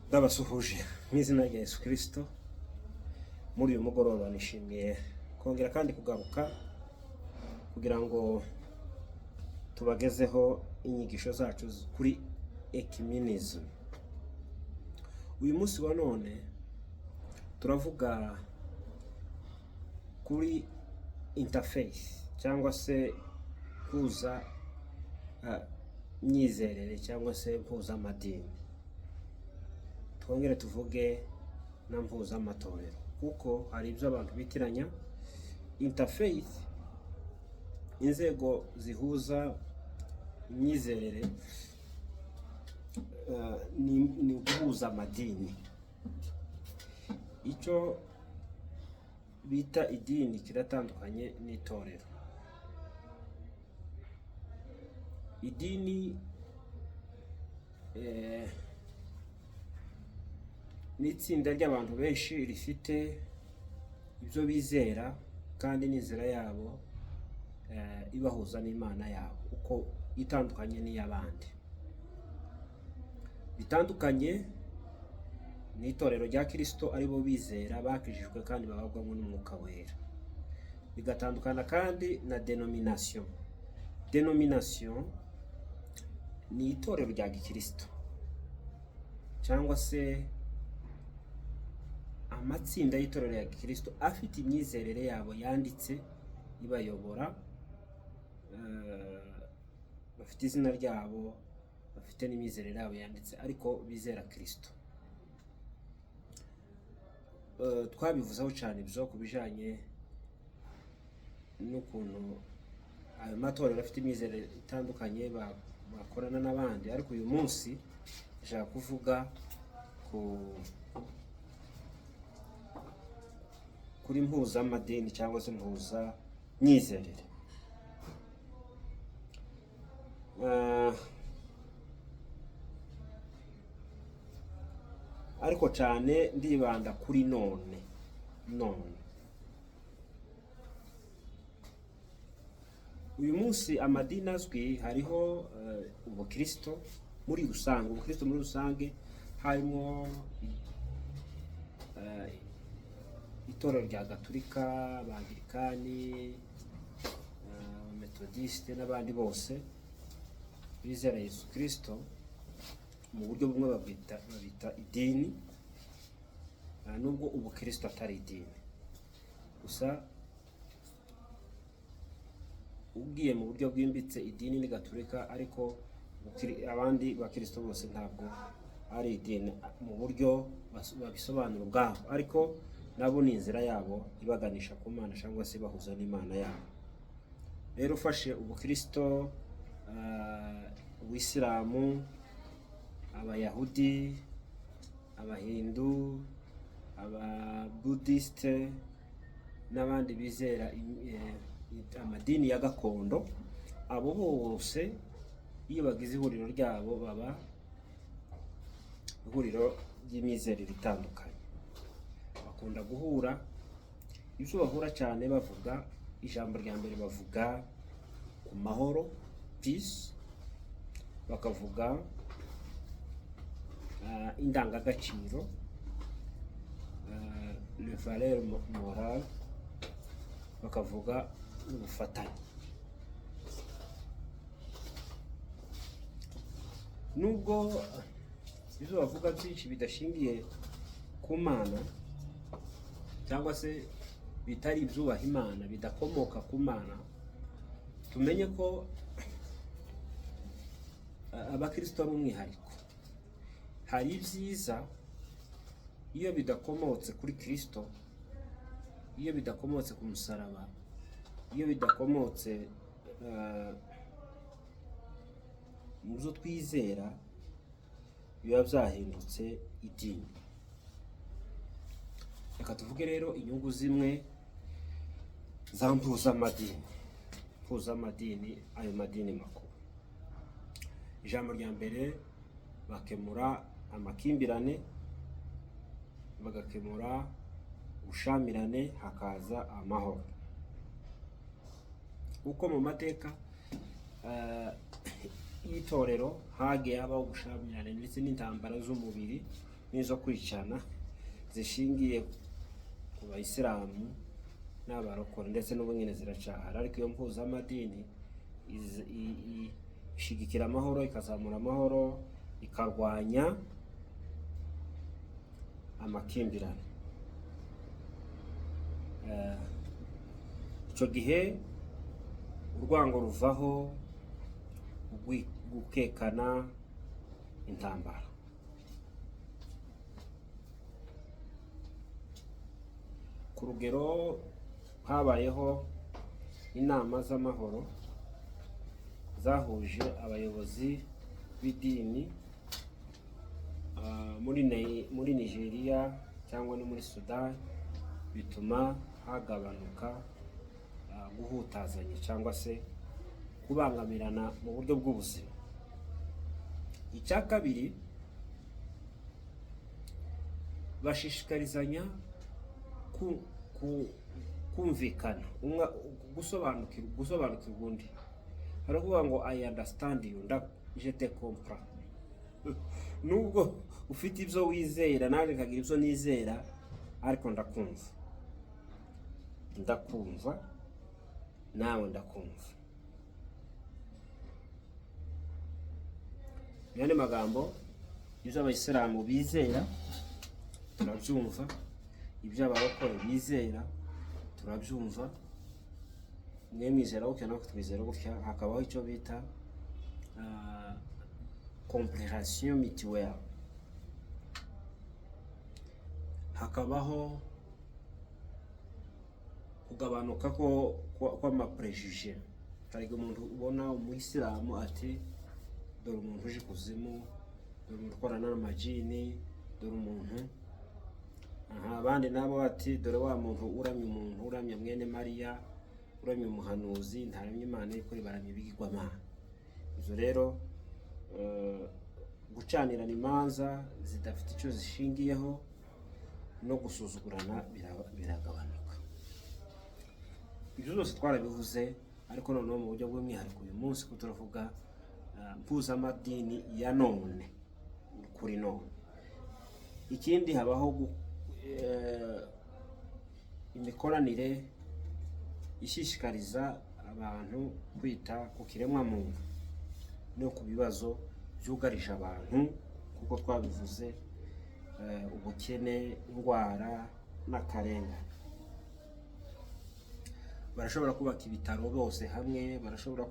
Ndabasuhuje mu izina rya Yesu Kristo. Muri uyu mugoroba nishimiye kongera kandi kugaruka kugira ngo tubagezeho inyigisho zacu kuri ecumenism. Uyu munsi wa none turavuga kuri interfaith cyangwa se kuza myizerere cyangwa se mpuzamadini. Twongere tuvuge na mpuzamatorero kuko hari ibyo abantu bitiranya. Interfaith, inzego zihuza imyizerere, ni guhuza amadini. Icyo bita idini kiratandukanye n'itorero. Idini ni itsinda ry'abantu benshi rifite ibyo bizera kandi n'inzira yabo ibahuza n'Imana yabo uko itandukanye n'iy'abandi. Bitandukanye n'itorero rya Kristo aribo bizera bakijijwe kandi bababwamo n'Umwuka Wera. Bigatandukana kandi na denomination. Denomination ni itorero rya Gikristo cyangwa se amatsinda y'itorero ya Gikristo afite imyizerere yabo yanditse ibayobora, bafite izina ryabo, bafite n'imyizerere yabo yanditse ariko bizera Kristo. Twabivuzeho cyane ibyo ku bijanye n'ukuntu ayo matorero afite imyizerere itandukanye bakorana n'abandi, ariko uyu munsi nshaka kuvuga kuri mpuzamadini cyangwa se mpuza myizerere. Ariko cyane ndibanda kuri none. Uyu munsi amadini azwi hariho ubukristo muri rusange, harimo itorero rya Gatolika, Abangirikani, Methodiste n'abandi bose bizera Yesu Kristo. Mu buryo bumwe babita idini, nubwo ubukristo atari idini. Gusa ubwiye mu buryo bwimbitse idini ni Gatolika, ariko abandi bakristo bose ntabwo ari idini mu buryo babisobanura ubwabo, ariko nabo ni inzira yabo ibaganisha ku Mana cyangwa se bahuza n'Imana yabo. Rero ufashe ubukristo, Ubuyisilamu, Abayahudi, Abahindu, Ababudiste n'abandi bizera amadini ya gakondo, abo bose iyo bagize ihuriro ryabo baba ihuriro ry'imyizerere itandukanye. Bakunda guhura, ibyo bahura cyane bavuga, ijambo rya mbere bavuga ku mahoro, peace, bakavuga indangagaciro, le valeur morale, bakavuga ubufatanye. Nubwo ibyo bavuga byinshi bidashingiye ku Mana cyangwa se bitari ibyubaha Imana, bidakomoka ku Mana, tumenye ko abakristo ari umwihariko. Hari ibyiza iyo bidakomotse kuri Kristo, iyo bidakomotse ku musaraba, iyo bidakomotse mu byo twizera, biba byahindutse idini. Reka tuvuge rero inyungu zimwe za mpuzamadini, ayo madini makuru. Ijambo rya mbere, bakemura amakimbirane, bagakemura ubushamirane, hakaza amahoro. Uko mu mateka y'itorero hagiye habaho gushamirana ndetse n'intambara z'umubiri n'izo kwicana zishingiye ku bayisilamu n'abarokore, ndetse n'ubu nyine ziracahari. Ariko iyo mpuzamadini ishigikira amahoro, ikazamura amahoro, ikarwanya amakimbirane. Icyo gihe urwango ruvaho, gukekana, intambara. Ku rugero habayeho inama z'amahoro zahuje abayobozi b'idini muri Nigeria cyangwa no muri Sudani, bituma hagabanuka guhutazanya cyangwa se kubangamirana mu buryo bw'ubuzima. Icya kabiri, bashishikarizanya kumvikana, gusobanukirwa undi. Haravuga ngo I understand you, je te comprends. Nubwo ufite ibyo wizera naje nkagira ibyo nizera, ariko ndakumva nawe ndakumva. Yandi magambo, ibyo abayisilamu bizera turabyumva, ibyo abarokore bizera turabyumva. Mwe mwizera gutya natwe twizera gutya. Hakabaho icyo bita comprehension mutuelle. Hakabaho kugabanuka kw'amaprejije. Hari umuntu ubona umuyisilamu ati dore umuntu uje kuzimu, dore umuntu ukorana n'amajini, dore umuntu abandi nabo ati dore wa muntu uramye umuntu, uramye mwene Mariya, uramye umuhanuzi, ntaramye Imana ariko baramye ibigirwamana. Ibyo rero gucanirana imanza zidafite icyo zishingiyeho no gusuzugurana biragabanuka. Ibyo byose twarabivuze, ariko noneho mu buryo bw'umwihariko uyu munsi ko turavuga mpuzamadini ya none, kuri none. Ikindi habaho imikoranire ishishikariza abantu kwita ku kiremwamuntu no ku bibazo byugarije abantu, kuko twabivuze, ubukene, indwara n'akarengane. Barashobora kubaka ibitaro bose hamwe, barashobora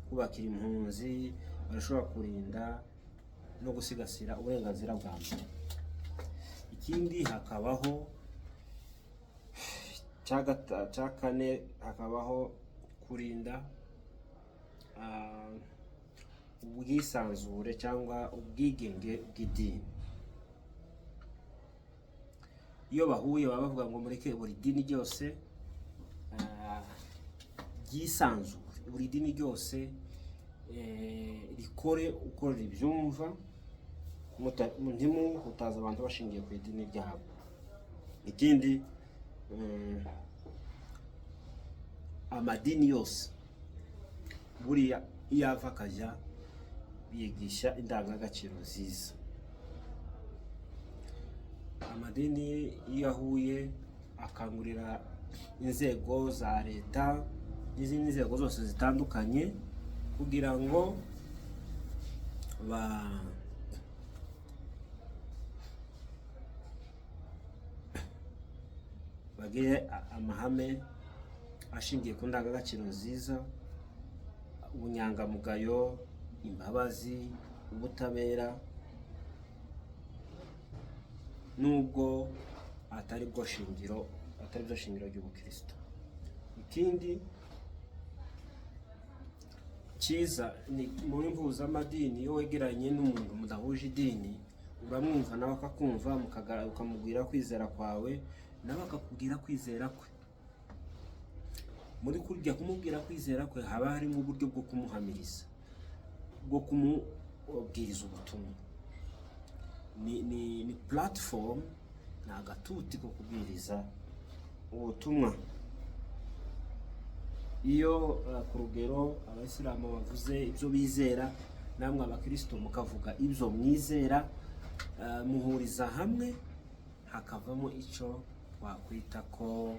kubakira impunzi, barashobora kurinda no gusigasira uburenganzira bwa muntu. Ikindi hakabaho cya kane, hakabaho kurinda ubwisanzure cyangwa ubwigenge bw'idini. Iyo bahuye baba bavuga ngo mureke buri dini ryose ryisanzure, buri dini ryose rikore uko ribyumva, ntimuhutaze abantu bashingiye ku idini ryabo. Ikindi, amadini yose buriya iyo ava akajya bigisha indangagaciro nziza. Amadini iyo ahuye akangurira inzego za leta n'izindi nzego zose zitandukanye kugira ngo bagire amahame ashingiye ku ndangagaciro nziza, ubunyangamugayo, imbabazi, ubutabera, nubwo atari byo shingiro ry'ubukristo. Ikindi cyiza ni muri mpuzamadini, iyo wegeranye n'umuntu mudahuje idini, uramwumva nawe akakumva, ukamubwira kwizera kwawe, nawe akakubwira kwizera kwe. Muri kurya kumubwira kwizera kwe haba harimo uburyo bwo kumuhamiriza, bwo kumubwiriza ubutumwa. Ni platform, ni agatuti ko kubwiriza ubutumwa. Iyo ku rugero abayisilamu bavuze ibyo bizera, namwe abakristo mukavuga ibyo mwizera, muhuriza hamwe hakavamo icyo twakwita ko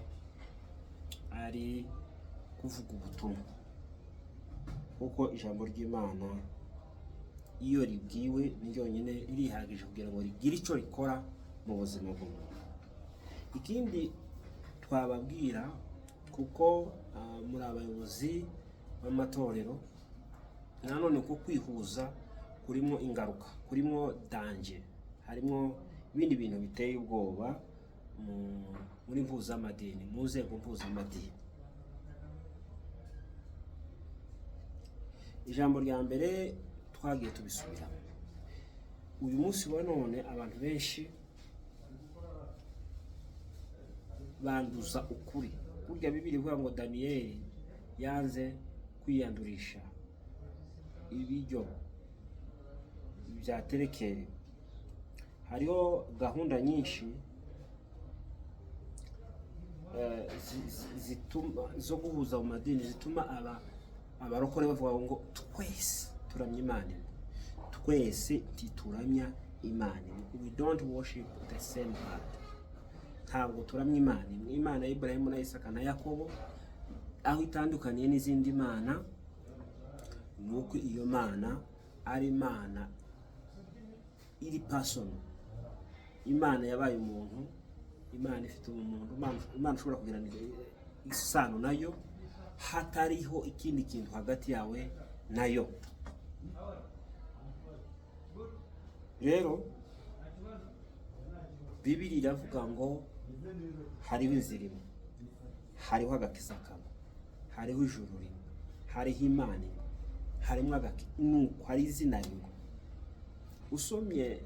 ari kuvuga ubutumwa, kuko ijambo ry'Imana iyo ribwiwe ni ryonyine ririhagije kugira ngo rigire icyo rikora mu buzima bw'umuntu. Ikindi twababwira, kuko muri abayobozi b'amatorero, nanone ko kwihuza kurimo ingaruka, kurimo danger, harimo ibindi bintu biteye ubwoba muri mpuzamadini, mu nzego mpuzamadini. Ijambo rya mbere twagiye tubisubiramo. Uyu munsi wa none abantu benshi banduza ukuri. Burya Bibiliya ivuga ngo Daniyeli yanze kwiyandurisha ibiryo bya terekere. Hariho gahunda nyinshi zituma zo guhuza mu madini, zituma abarokore bavuga ngo twese turamya Imana, twese tituramya Imana. We don't worship the same God. Ntabwo turamya Imana. Imana ya Ibrahimu na Isaka na Yakobo, aho itandukaniye n'izindi mana nuko iyo mana ari Imana iri personal. Imana yabaye umuntu, Imana ifite umuntu, Imana ushobora kugirana isano nayo hatariho ikindi kintu hagati yawe nayo. Rero Bibiliya iravuga ngo hariho inzira imwe, hariho agakiza kamwe, hariho ijuru rimwe, hariho Imana imwe, harimo nuko hari izina rimwe. Usomye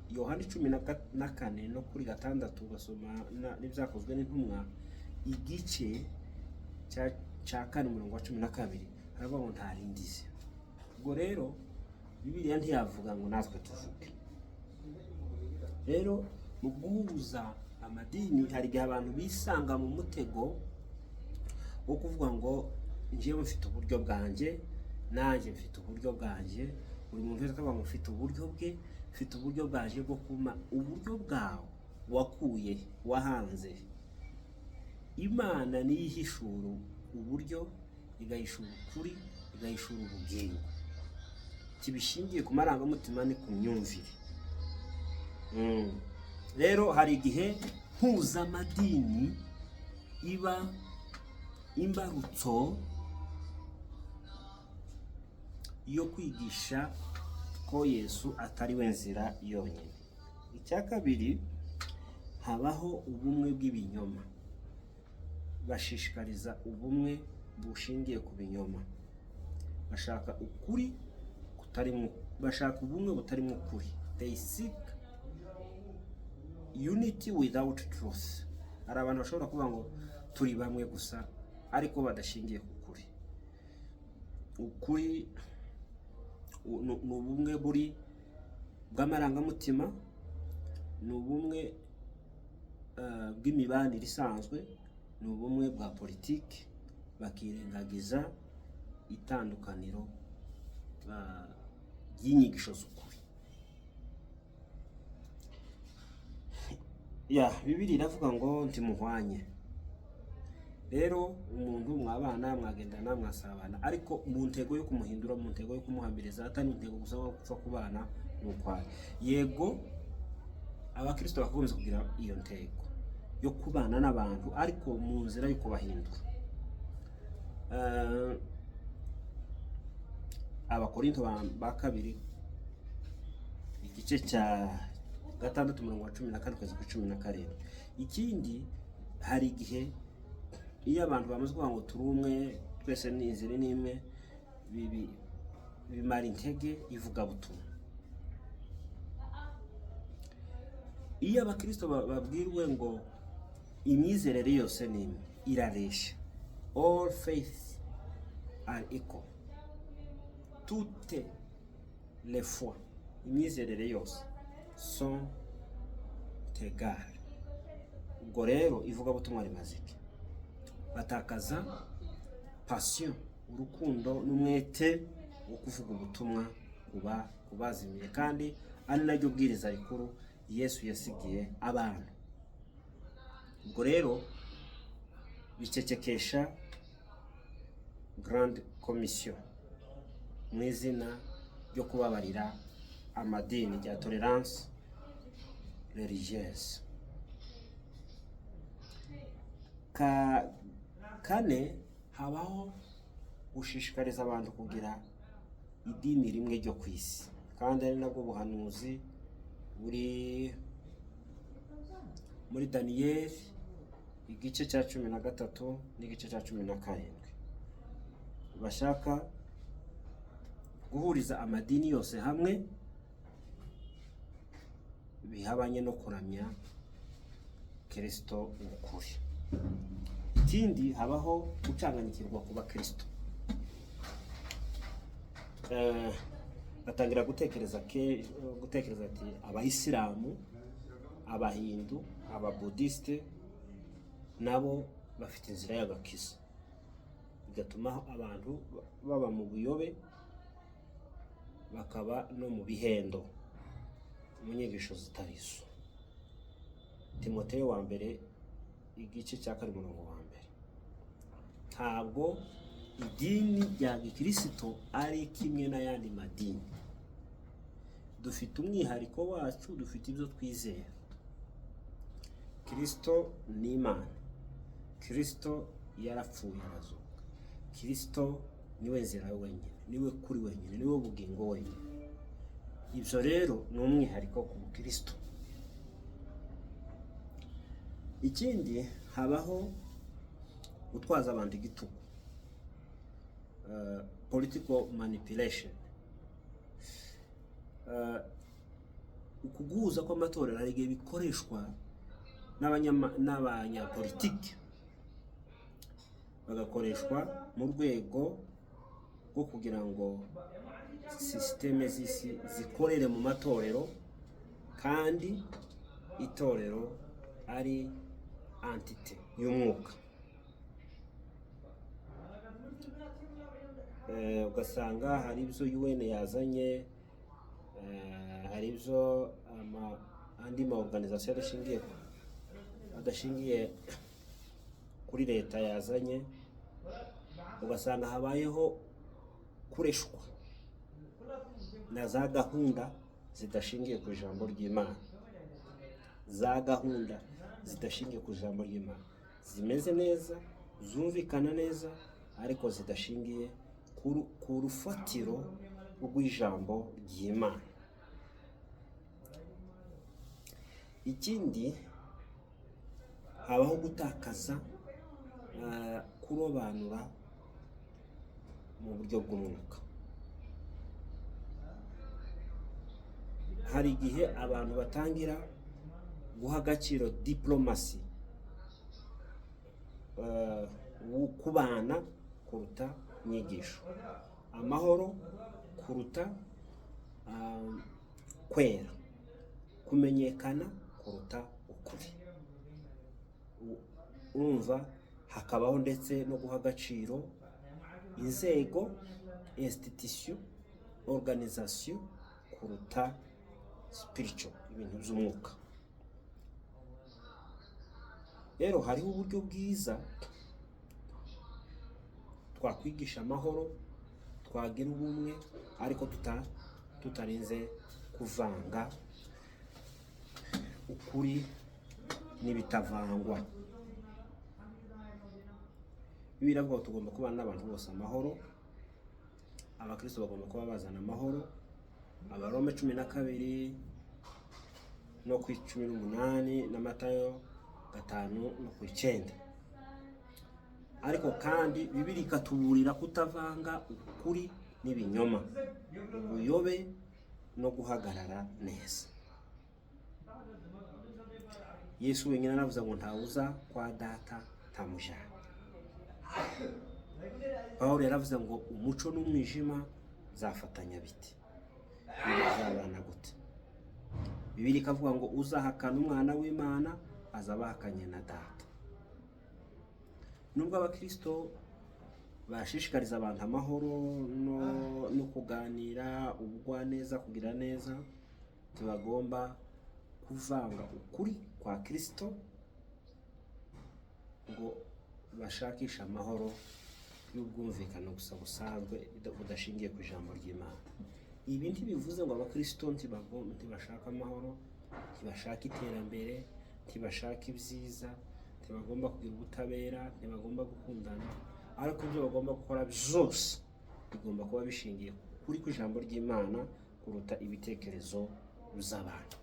Yohana 14 no kuri 6 ugasoma n'ibyakozwe n'intumwa igice cya 4:12 haravuga ngo nta rindi zina. Ubwo rero Bibiliya ntiyavuga ngo natwe tuvuge. Rero mu guhuza amadini hari igihe abantu bisanga mu mutego wo kuvuga ngo njyewe mfite uburyo bwanjye, nanjye mfite uburyo bwanjye, buri muntu wese akavuga ngo mfite uburyo bwe, mfite uburyo bwanjye bwo kuma. Uburyo bwawe wakuye wahanze. Imana niyo ihishura uburyo, igahishura ukuri, igahishura ubugingo. Kibishingiye ku marangamutima ni ku myumvire. Rero hari igihe mpuzamadini iba imbarutso yo kwigisha ko Yesu atari we nzira yonyine. Icya kabiri, habaho ubumwe bw'ibinyoma. Bashishikariza ubumwe bushingiye ku binyoma. Bashaka ukuri kutarimo, bashaka ubumwe butarimo ukuri. They seek unity without truth. Hari abantu bashobora kuvuga ngo turi bamwe gusa ariko badashingiye ku kuri. Ukuri ni ubumwe buri bw'amarangamutima, ni ubumwe bw'imibanire isanzwe, ni ubumwe bwa politiki, bakirengagiza itandukaniro ry'inyigisho z'ukuri. Bibiliya iravuga ngo ntimuhwanye. Rero umuntu mwabana, mwagendana, mwasabana, ariko mu ntego yo kumuhindura, mu ntego yo kumuhamiriza, atari intego gusa yo gupfa kubana n'ukwaye. Yego abakristo bakagombye kugira iyo ntego yo kubana n'abantu, ariko mu nzira yo kubahindura. Abakorinto ba kabiri igice cya 6:14-17. Ikindi, hari igihe iyo abantu bamaze kuvuga ngo turi umwe, twese ni inzira n'imwe, bimara intege ivugabutumwa. Iyo abakristo babwirwe ngo imyizerere yose ni imwe, iraresha. All faiths are equal. Toutes les foi, imyizerere yose sont égales. Ubwo rero ivugabutumwa rimaze iki? Batakaza passion, urukundo n'umwete wo kuvuga ubutumwa kubazimiye, kandi ari naryo bwiriza rikuru Yesu yasigiye abantu. Ubwo rero bicecekesha Grande Commission mu izina ryo kubabarira amadini rya tolerance religieuse. Kane, habaho gushishikariza abantu kugira idini rimwe ryo ku isi, kandi ari nabwo buhanuzi buri muri Daniyeli igice cya 13 n'igice cya 17. Bashaka guhuriza amadini yose hamwe bihabanye no kuramya Kristo ukuri. Ikindi, habaho gucanganyikirwa ku bakristo. Batangira gutekereza ati abayisilamu, abahindu, ababudiste nabo bafite inzira y'agakiza, bigatuma abantu baba mu buyobe, bakaba no mu bihendo, mu nyigisho zitarizo. Timoteyo wa mbere igice cya 4 umurongo wa mbere. Ntabwo idini rya Gikristo ari kimwe n'ayandi madini. Dufite umwihariko wacu, dufite ibyo twizera. Kristo ni Imana. Kristo yarapfuye arazuka. Kristo niwe nzira wenyine, niwe kuri wenyine, niwe bugingo wenyine. Ibyo rero ni umwihariko ku Kristo. Ikindi, habaho gutwaza abantu igitugu, political manipulation. Ukuguhuza kw'amatorero hari igihe bikoreshwa n'abanyapolitiki, bagakoreshwa mu rwego rwo kugira ngo sisiteme z'isi zikorere mu matorero, kandi itorero ari entite y'umwuka. Ugasanga hari ibyo UN yazanye, hari ibyo andi ma organisation adashingiye kuri leta yazanye. Ugasanga habayeho kureshwa na za gahunda zidashingiye ku ijambo ry'Imana, zimeze neza, zumvikana neza, ariko zidashingiye ku rufatiro rw'ijambo ry'Imana. Ikindi, habaho gutakaza kurobanura mu buryo bw'umwuka. Hari igihe abantu batangira guha agaciro diplomasi, kubana kuruta inyigisho, amahoro kuruta kwera, kumenyekana kuruta ukuri. Urumva, hakabaho ndetse no guha agaciro inzego, institution, organisation kuruta spiritual, ibintu by'umwuka. Rero hariho uburyo bwiza twakwigisha amahoro, twagira ubumwe, ariko tutarinze kuvanga ukuri n'ibitavangwa. Biravuga tugomba kubana n'abantu bose amahoro. Abakristo bagomba kuba bazana amahoro. Abarome 12 no ku 18 na Matayo 5 no ku 9. Ariko kandi Bibiliya ikatuburira kutavanga ukuri n'ibinyoma, ubuyobe no guhagarara neza. Yesu wenyine aravuze ngo ntawuza kwa data tamujana. Pawulo yaravuze ngo umuco n'umwijima zafatanya biti, bizabana gute? Bibiliya ikavuga ngo uzahakana umwana w'Imana azabahakanye na data. Nubwo abakristo bashishikariza abantu amahoro no kuganira, ubugwaneza, kugira neza, ntibagomba kuvanga ukuri kwa Kristo ngo bashakishe amahoro y'ubwumvikane gusa busanzwe budashingiye ku ijambo ry'Imana. Ibi ntibivuze ngo abakristo ntibashaka amahoro, ntibashaka iterambere, ntibashaka ibyiza, ntibagomba kugira ubutabera, ntibagomba gukundana, ariko ibyo bagomba gukora byose bigomba kuba bishingiye kuri ku ijambo ry'Imana kuruta ibitekerezo by'abantu.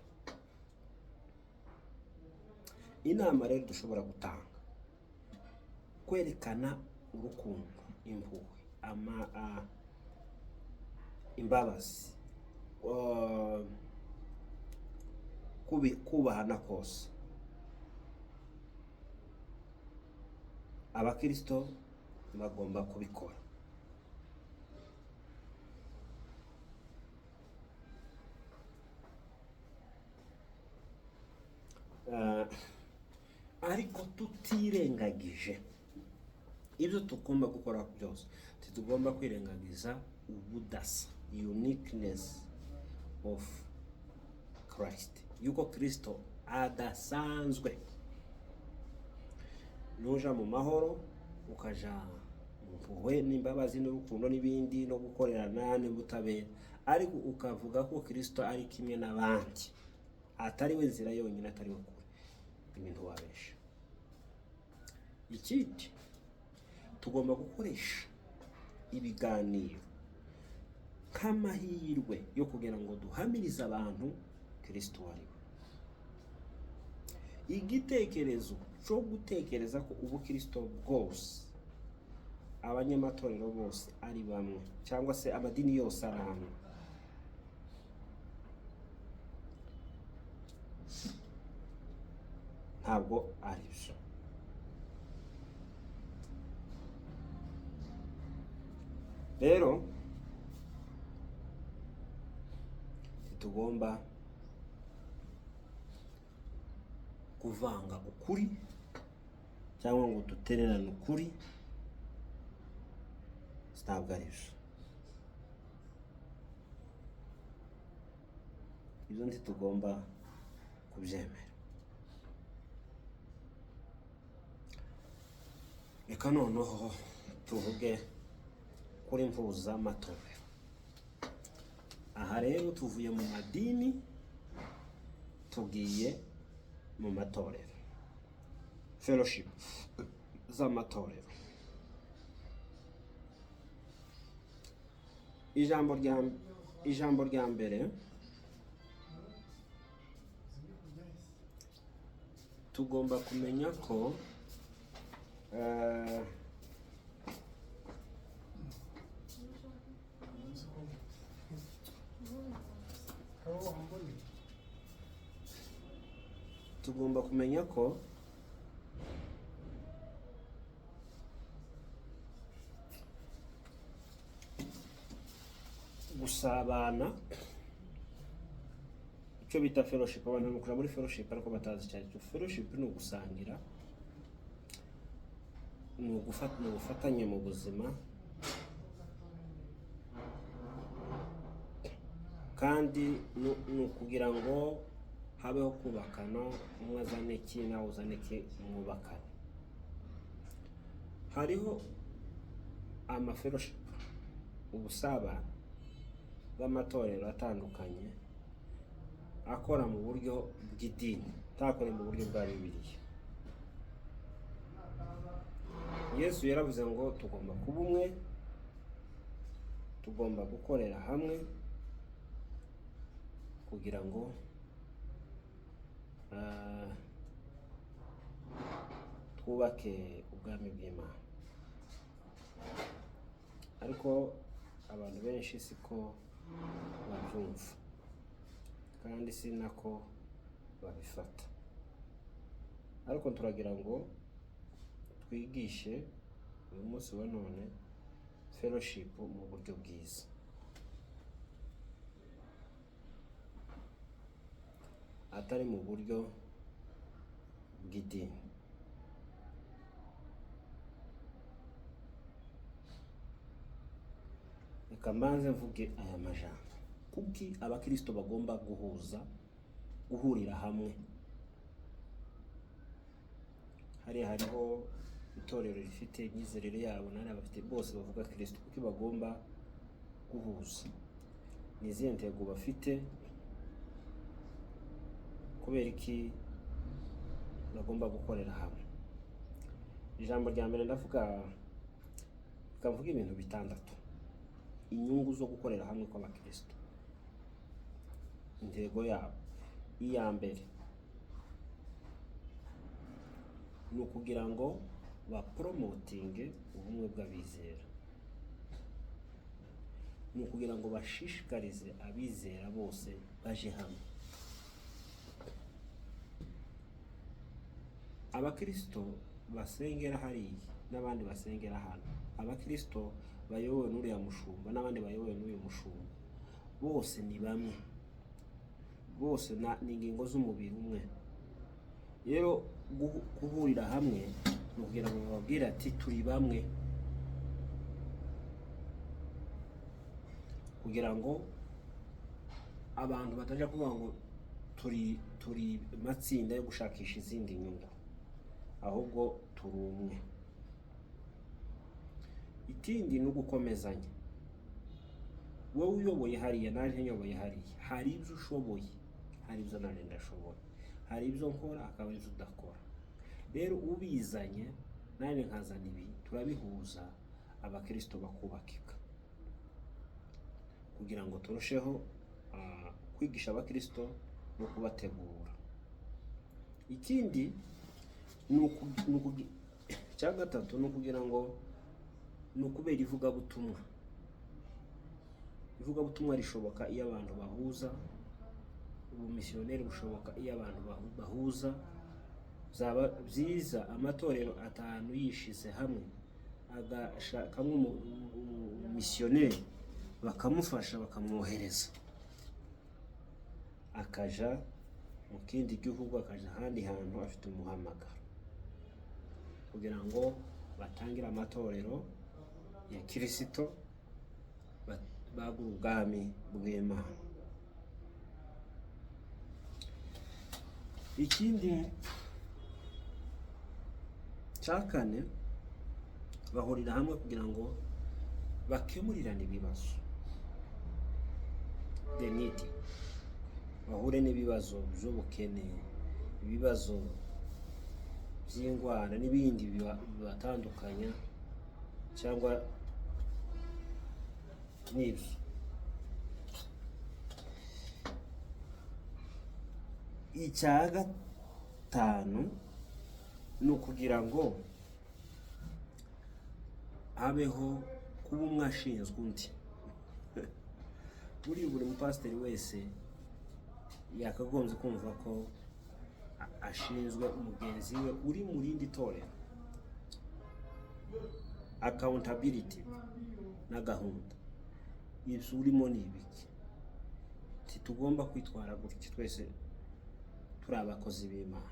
Inama rero dushobora gutanga: kwerekana urukundo, impuhwe, imbabazi, kubahana kose. Abakristo bagomba kubikora. Ariko tutirengagije ibyo tugomba gukora byose, tugomba kwirengagiza ubudasa, uniqueness of Christ, yuko Kristo adasanzwe. Nuja mu mahoro, ukaja mu mpuhwe n'imbabazi n'urukundo n'ibindi, no gukorerana n'ubutabera, ariko ukavuga ko Kristo ari kimwe n'abandi, atari we nzira yonyine, atari we kure, ibintu wabesha. Ikindi, tugomba gukoresha ibiganiro nk'amahirwe yo kugira ngo duhamirize abantu Kristo ari we. Igitekerezo cyo gutekereza ko ubukristo bwose, abanyamatorero bose ari bamwe, cyangwa se amadini yose ari amwe, ntabwo ari byo. Rero tugomba kuvanga ukuri cyangwa ngo dutererane ukuri, ntabwo ari byo. Ibyo ntitugomba kubyemera. Reka noneho tuvuge kuri mpuzamatorero. Aha rero tuvuye mu madini tugiye mu matorero, fellowship z'amatorero. Ijambo rya mbere tugomba kumenya ko gusabana, icyo bita fellowship, abantu bakora muri fellowship ariko batazi cyane cyo fellowship ni ugusangira, ni ugufatanya mu buzima, kandi ni ukugira ngo habeho kubakana, umwe azane iki nawe uzane iki, mwubakane. Hariho amafellowship, ubusabane bw'amatorero atandukanye akora mu buryo bw'idini, atakora mu buryo bwa Bibiliya. Yesu yaravuze ngo tugomba kuba umwe, tugomba gukorera hamwe kugira ngo twubake ubwami bw'Imana. Ariko abantu benshi siko babyumva, kandi si nako babifata. Ariko turagira ngo twigishe uyu munsi wa none fellowship mu buryo bwiza, atari mu buryo bw'idini. Reka mbanze mvuge aya majambo: kuki abakristo bagomba guhurira hamwe. Hariho itorero rifite imyizerere yabo n'abafite bose bavuga Kristo, kuki bagomba guhuza, n'izihe ntego bafite, kubera iki bagomba gukorera hamwe. Ijambo rya mbere ndavuga ibintu bitandatu, inyungu zo gukorera hamwe kw'abakristo, intego yabo. Iya mbere ni ukugira ngo bapromotinge ubumwe bw'abizera, ni ukugira ngo bashishikarize abizera bose baje hamwe. Abakristo basengera hariya n'abandi basengera hano, abakristo bayobowe n'uriya mushumba n'abandi bayobowe n'uyu mushumba, bose ni bamwe, bose ni ingingo z'umubiri umwe. Rero guhurira hamwe ni ukugira ngo bababwire ati turi bamwe, kugira ngo abantu bataja kuvuga ngo turi matsinda yo gushakisha izindi nyungu, ahubwo turi umwe. Ikindi ni ugukomezanya. Wowe uyoboye hariya naje nyoboye hariya, hari ibyo ushoboye, hari ibyo nanje ndashoboye, hari ibyo nkora akaba ibyo udakora. Rero ubizanye naje nkazana ibi, turabihuza, abakristo bakubakika, kugira ngo turusheho kwigisha abakristo no kubategura. Ikindi cya gatatu ni ukugira ngo ni ukubera ivugabutumwa. Ivugabutumwa rishoboka iyo abantu bahuza, ubumisiyoneri bushoboka iyo abantu bahuza. Zaba byiza amatorero atanu yishize hamwe agashakamo umumisiyoneri, bakamufasha, bakamwohereza akaja mu kindi gihugu, akaja ahandi hantu afite umuhamagaro, kugira ngo batangire amatorero ya Kristo, bagura ubwami bw'Imana. Ikindi cya kane, bahurira hamwe kugira ngo bakemurirane ibibazo, bahure n'ibibazo by'ubukene, ibibazo by'indwara n'ibindi bibatandukanya cyangwa n'ibyo. Icya gatanu ni ukugira ngo habeho kuba umwe ashinzwe undi. Buri mupasiteri wese yakagombye kumva ko ashinzwe umugenzi we uri mu rindi torero. Accountability na gahunda, ibyo urimo ni ibiki, tugomba kwitwara gutya twese turi abakozi b'Imana.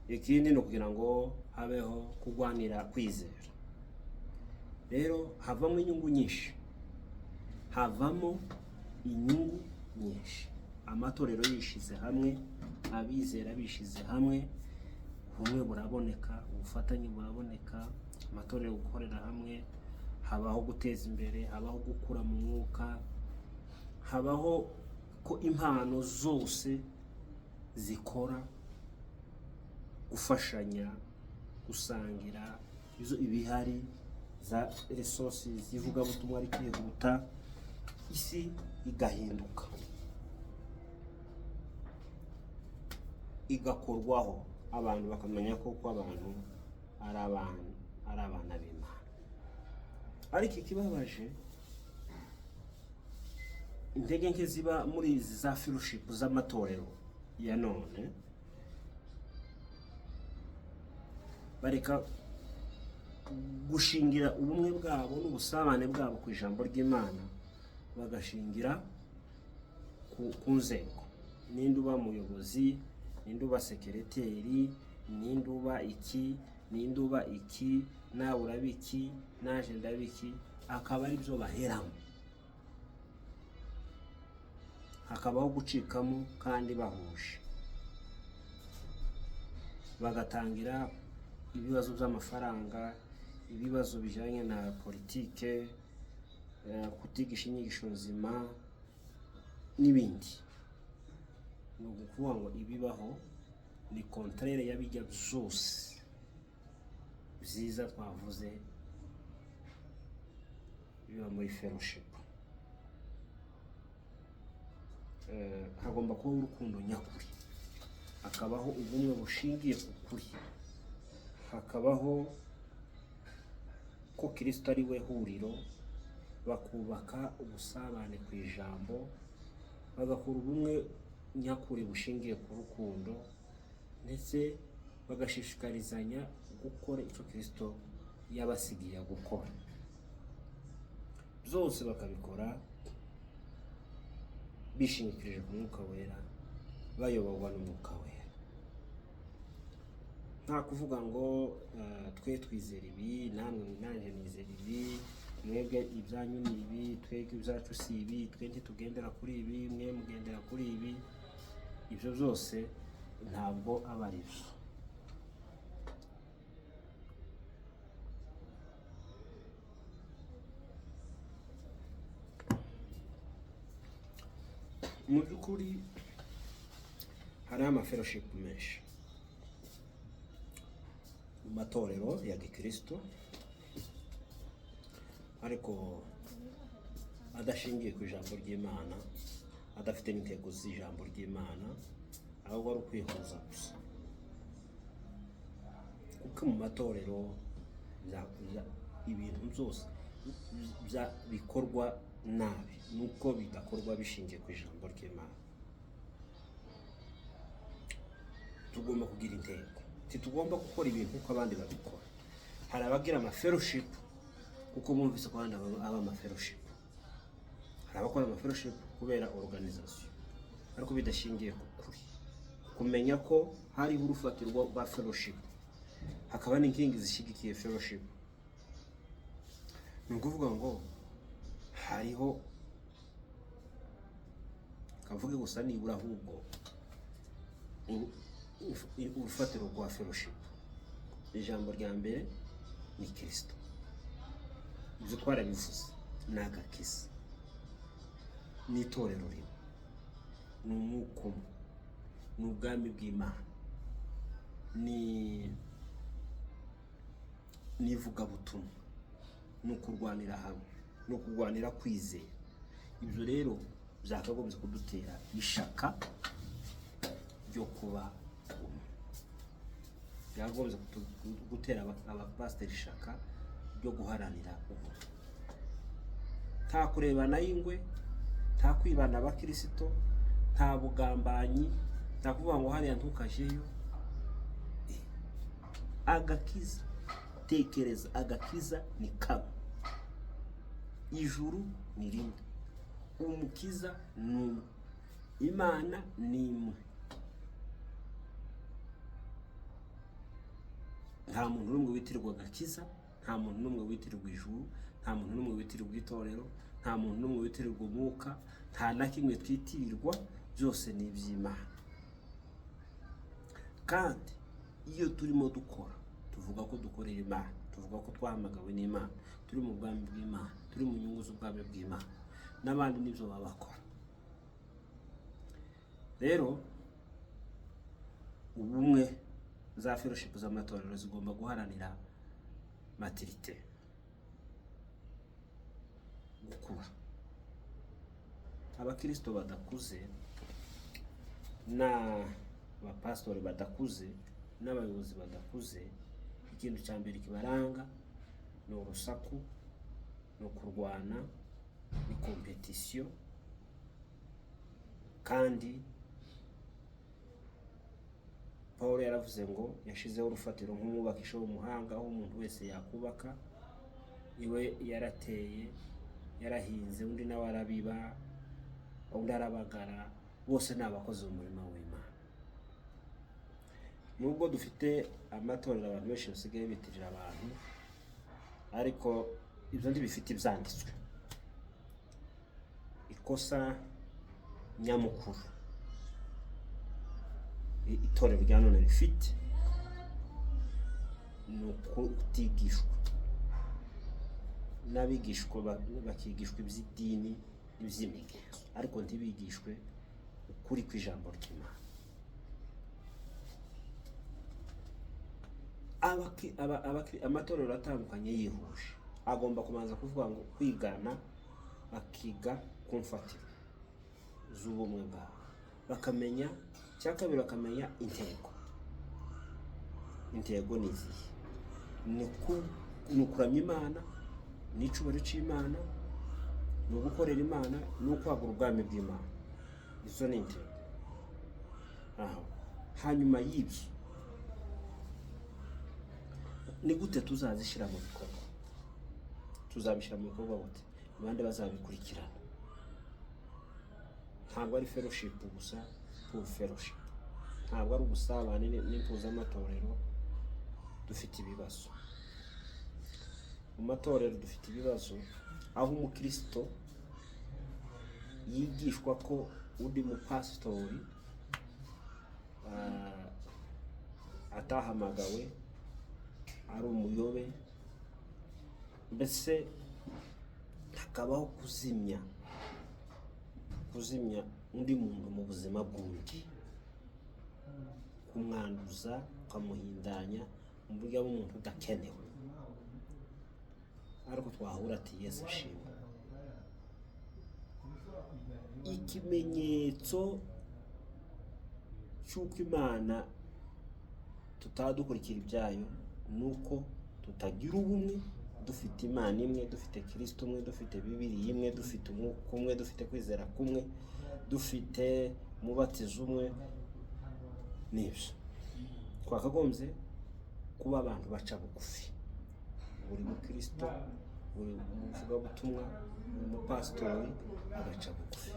Ikindi ni ukugira ngo habeho kurwanira kwizera. Rero havamo inyungu nyinshi, amatorero yishize hamwe, abizera bishize hamwe, ubumwe buraboneka, ubufatanye buraboneka, amatorero gukorera hamwe, habaho guteza imbere, habaho gukura mu mwuka, habaho ko impano zose zikora, gufashanya, gusangira ibihari, za resources z'ivugabutumwa rikihuta, isi igahinduka, igakorwaho, abantu bakamenya ko abantu ari abana b'Imana. Ariko ikibabaje, intege nke ziba muri za fellowship z'amatorero ya none, bareka gushingira ubumwe bwabo n'ubusabane bwabo ku ijambo ry'Imana, bagashingira ku nzego. Ninde uba muyobozi, ninde uba sekereteri, ninde uba iki, nawe urabiki, naje ndabiki, akaba ari byo baheramo, hakabaho gucikamo kandi bahuje, bagatangira ibibazo by'amafaranga, ibibazo bijyanye na politike, kutigisha inyigisho nzima n'ibindi. Ni ukuvuga ngo ibibaho ni kontrere y'abijya byose byiza twavuze biba muri fellowship. Hagomba kuba urukundo nyakuri, hakabaho ubumwe bushingiye ku kuri, hakabaho ko Kristo ari we huriro, bakubaka ubusabane ku ijambo, bagakora ubumwe nyakuri bushingiye ku rukundo, ndetse bagashishikarizanya gukora icyo Kristo yabasigiye gukora. Byose bakabikora bishingikirije ku Mwuka Wera, bayoborwa n'Umwuka Wera. Nta kuvuga ngo twe twizera ibi, namwe nanjye nizera ibi, mwebwe ibyanyu ni ibi, twebwe ibyacu si ibi, twe ntitugendera kuri ibi, mwe mugendera kuri ibi. Ibyo byose ntabwo aba ari byo. Mu by'ukuri hari amafellowship menshi mu matorero ya gikristo, ariko adashingiye ku ijambo ry'Imana, adafite n'intego z'ijambo ry'Imana, ahubwo ari ukwihuza gusa. Kuko mu matorero ibintu byose bikorwa nabi, nuko bidakorwa bishingiye ku ijambo ry'Imana. Tugomba kugira intego, titugomba gukora ibintu uko abandi babikora. Hari abagira amafellowship kuko bumvise ko abandi aba amafellowship, hari abakora amafellowship kubera organisation, ariko bidashingiye ku kuri. Kumenya ko hariho urufatiro rwa fellowship, hakaba n'inkingi zishyigikiye fellowship. Ni ukuvuga ngo hariho kavuge gusa nibura ahubwo urufatiro rwa fellowship. Ijambo rya mbere ni Kristo, ibyo twarabivuze, ni agakiza, ni itorero rimwe, ni umwuka umwe, ni ubwami bw'Imana, ni ivugabutumwa, ni ukurwanira hamwe, ni ukurwanira kwizera. Ibyo rero byakagombye kudutera ishaka ryo kuba umwe, byakagombye gutera abapasiteri ishaka ryo guharanira umwe. Nta kurebana y'ingwe, nta kwibana abakristo, nta bugambanyi, nta kuvuga ngo hariya ntukajeyo. Agakiza, tekereza, agakiza ni kamwe, ijuru ni rimwe, umukiza ni umwe, Imana ni imwe. Nta muntu n'umwe witirirwa agakiza, nta muntu n'umwe witirirwa ijuru, nta muntu n'umwe witirirwa itorero, nta muntu n'umwe witirirwa umwuka, nta na kimwe twitirirwa, byose ni iby'Imana. Kandi iyo turimo dukora, tuvuga ko dukorera Imana, tuvuga ko twahamagawe n'Imana, turi mu bwami bw'Imana, turi mu nyungu z'ubwami bw'Imana, n'abandi nibyo baba bakora. Rero ubumwe za fellowship z'amatorero zigomba guharanira maturité, gukura. Abakristo badakuze n'abapastori badakuze n'abayobozi badakuze, ikintu cya mbere kibaranga ni urusaku, ni ukurwana, ni competition. Kandi Paul yaravuze ngo yashizeho urufatiro nk'umwubakisha w'umuhanga, aho umuntu wese yakubaka. Iwe yarateye, yarahinze, undi nawe arabiba, undi arabagara, bose ni abakozi b'umurimo w'Imana. Nubwo dufite amatorero abantu benshi basigaye bitirira abantu ariko ibyo ntibifite ibyanditswe. Ikosa nyamukuru itorero rya none rifite ni ukutigishwa, n'abigishwa bakigishwa iby'idini n'iby'imigenzo, ariko ntibigishwe ukuri kw'ijambo ry'Imana. Amatorero atandukanye yihuje agomba kubanza kuvuga ngo kwigana, bakiga ku mfatiro z'ubumwe bwabo, bakamenya cya kabiri, bakamenya intego ni izihe, ni ukuramya Imana, ni icubahiro c'Imana, ni ugukorera Imana, ni ukwagura ubwami bw'Imana. Izo ni intego. Hanyuma y'ibyo ni gute tuzazishyira mu bikorwa? Tuzabishyira mu bikorwa gute? Abandi bazabikurikirana. Ntabwo ari fellowship gusa, pour fellowship. Ntabwo ari ubusabane n'impuzamatorero. Dufite ibibazo mu matorero, dufite ibibazo aho umukristo yigishwa ko undi mupasitori atahamagawe, ari umuyobe, mbese hakabaho kuzimya undi muntu mu buzima bw'undi, kumwanduza, ukamuhindanya mu buryo bw'umuntu udakenewe. Ariko twahura ati Yesu ashimwe. Ikimenyetso cy'uko Imana tutadukurikira ibyayo ni uko tutagira ubumwe, dufite Imana imwe, dufite Kristo umwe, dufite Bibiliya imwe, dufite umwuka umwe, dufite kwizera kumwe, dufite umubatizo umwe. Nibyo twakagombye kuba abantu baca bugufi. Buri mukristo, buri muvugabutumwa, buri mupasitori agaca bugufi,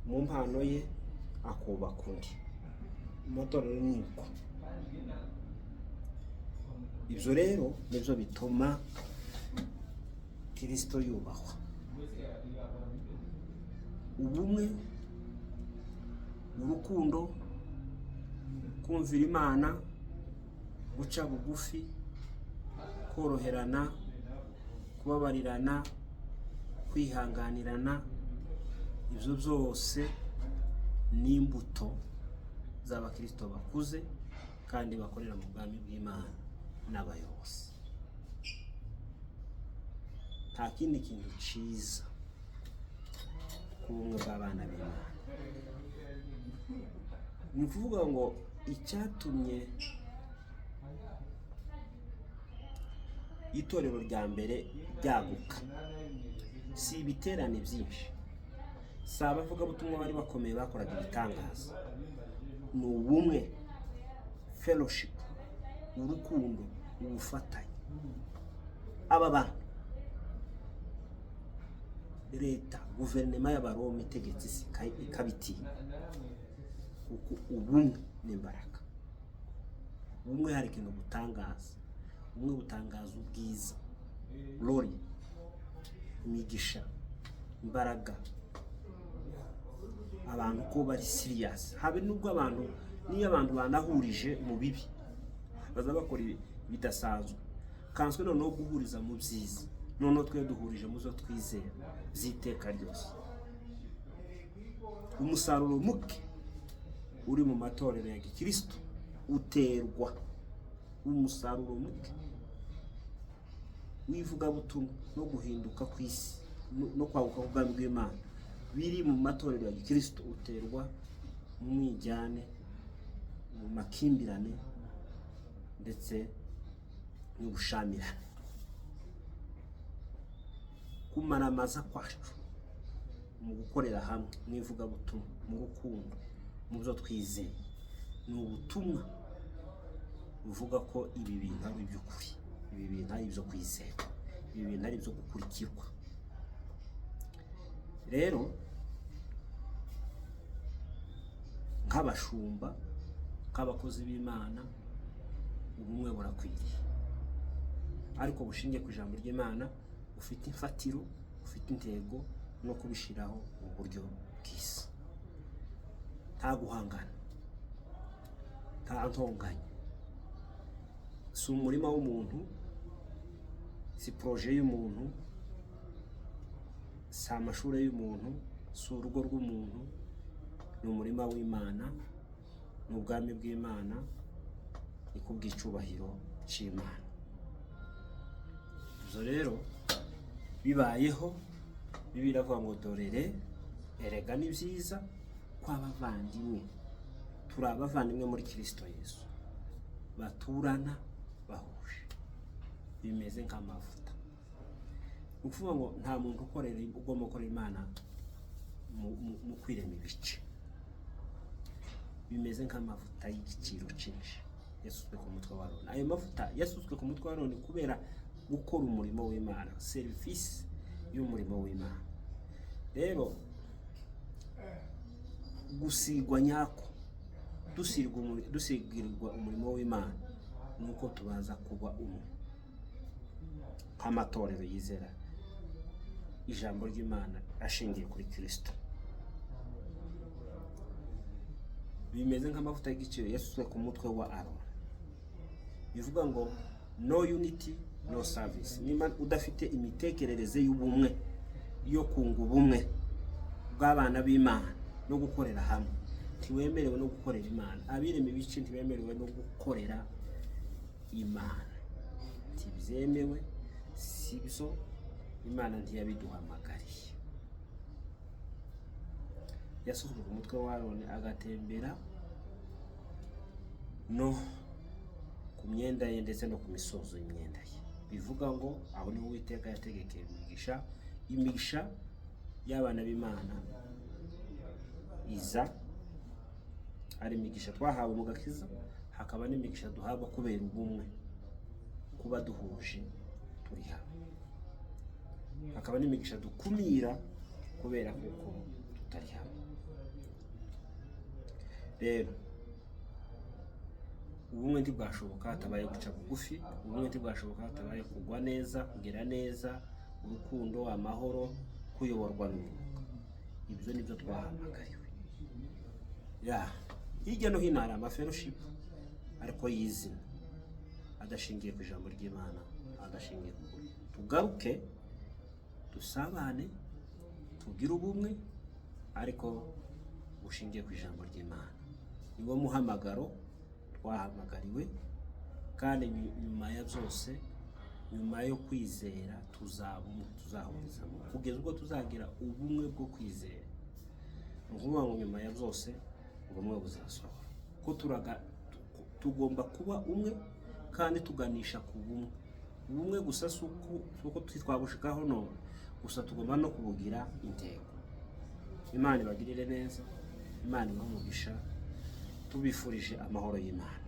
mu mpano ye akubaka undi. Amatorero ni uko. Ibyo rero nibyo bituma Kristo yubahwa. Ubumwe, urukundo, kumvira Imana, guca bugufi, koroherana, kubabarirana, kwihanganirana, ibyo byose ni imbuto z'abakristo bakuze kandi bakorera mu bwami bw'Imana n'abayobozi. Nta kindi kintu cyiza ku bumwe bw'abana b'Imana. Ni ukuvuga ngo icyatumye itorero rya mbere ryaguka si ibiterane byinshi, si abavugabutumwa bari bakomeye bakoraga ibitangaza, ni ubumwe, fellowship, urukundo, ubufatanye. Aba bantu, leta, guverinoma y'Abaroma itegetse isi ikabitinya, kuko ubumwe ni imbaraga. Ubumwe hari ikintu butangaza. Ubumwe butangaza ubwiza, glory, imigisha, imbaraga. Abantu ko bari serious. Habe nubwo abantu, niyo abantu banahurije mu bibi, baza bakora bidasanzwe, kanswe noneho guhuriza mu byiza. Noneho twe duhurije mu zo twizera by'iteka ryose. Umusaruro muke uri mu matorero ya Gikristo uterwa umusaruro muke w'ivugabutumwa no guhinduka kw'isi no kwaguka ubwami bw'Imana biri mu matorero ya Gikristo uterwa mu mwijyane, mu makimbirane ndetse n'ubushamirane. Kumaramaza kwacu mu gukorera hamwe mu ivugabutumwa, mu rukundo, mu byo twizeye, ni ubutumwa buvuga ko ibi bintu ari iby'ukuri, ibi bintu ari ibyo kwizera, ibi bintu ari ibyo gukurikirwa. Rero nk'abashumba, nk'abakozi b'Imana, ubumwe burakwiriye. ariko bushingiye ku ijambo ry'Imana, ufite imfatiro, ufite intego no kubishiraho mu buryo bwiza, nta guhangana, nta ntonganya. Si umurima w'umuntu, si proje y'umuntu, si amashuri y'umuntu, si urugo rw'umuntu, ni umurima w'Imana, ni ubwami bw'Imana, ni kubw'icubahiro c'Imana. Ibyo rero bibayeho, Bibiliya iravuga ngo dorere erega ni byiza ko abavandimwe, turi abavandimwe muri Kristo Yesu, baturana bahuje, bimeze nk'amavuta. Ni ukuvuga ngo nta muntu ugomba gukorera Imana mu kwirema ibice, bimeze nk'amavuta y'igiciro cyinshi yasutswe ku mutwe wa Aroni. Ayo mavuta yasutswe ku mutwe wa Aroni kubera gukora umurimo w'Imana, serivisi y'umurimo w'Imana. Rero gusigwa nyako, dusigirwa umurimo w'Imana, nuko tubaza kuba umwe nk'amatorero yizera ijambo ry'Imana ashingiye kuri Kristo. Bimeze nk'amavuta y'igiciro yasutswe ku mutwe wa Aroni. Bivuga ngo no unity no service. Niba udafite imitekerereze y'ubumwe, yo kunga ubumwe bw'abana b'Imana no gukorera hamwe, ntiwemerewe no gukorera Imana. Abirema ibice ntibemerewe no gukorera Imana, ntibyemewe, sibyo, Imana ntiyabiduhamagariye. Yasukwe ku mutwe wa Aroni agatembera no ku myenda ye ndetse no ku misozo y'imyenda ye. Bivuga ngo aho niho Uwiteka yategekeye imigisha y'abana b'Imana iza, ari imigisha twahawe mu gakiza, hakaba n'imigisha duhabwa kubera ubumwe, kuba duhuje turi hamwe, hakaba n'imigisha dukumira kubera kuko tutari hamwe. Rero ubumwe ntibwashoboka hatabaye guca bugufi, ubumwe ntibwashoboka hatabaye kugwa neza, kugira neza, urukundo, amahoro, kuyoborwa n'Umwuka. Ibyo nibyo twahamagariwe. Hirya no hino hari amafellowship ariko y'izina, adashingiye ku ijambo ry'Imana, adashingiye ku kuri. Tugaruke, dusabane, tugire ubumwe ariko bushingiye ku ijambo ry'Imana. Niwo muhamagaro twahamagariwe, kandi nyuma ya byose, nyuma yo kwizera tuzahurizamo kugeza ubwo tuzagira ubumwe bwo kwizera. Ni ukuvuga ngo nyuma ya byose ubumwe buzasohora, ko tugomba kuba umwe kandi tuganisha ku bumwe. Ubumwe gusa si uko twabushikaho none gusa, tugomba no kubugira intego. Imana ibagirire neza, Imana ibahe umugisha, tubifurije amahoro y'Imana.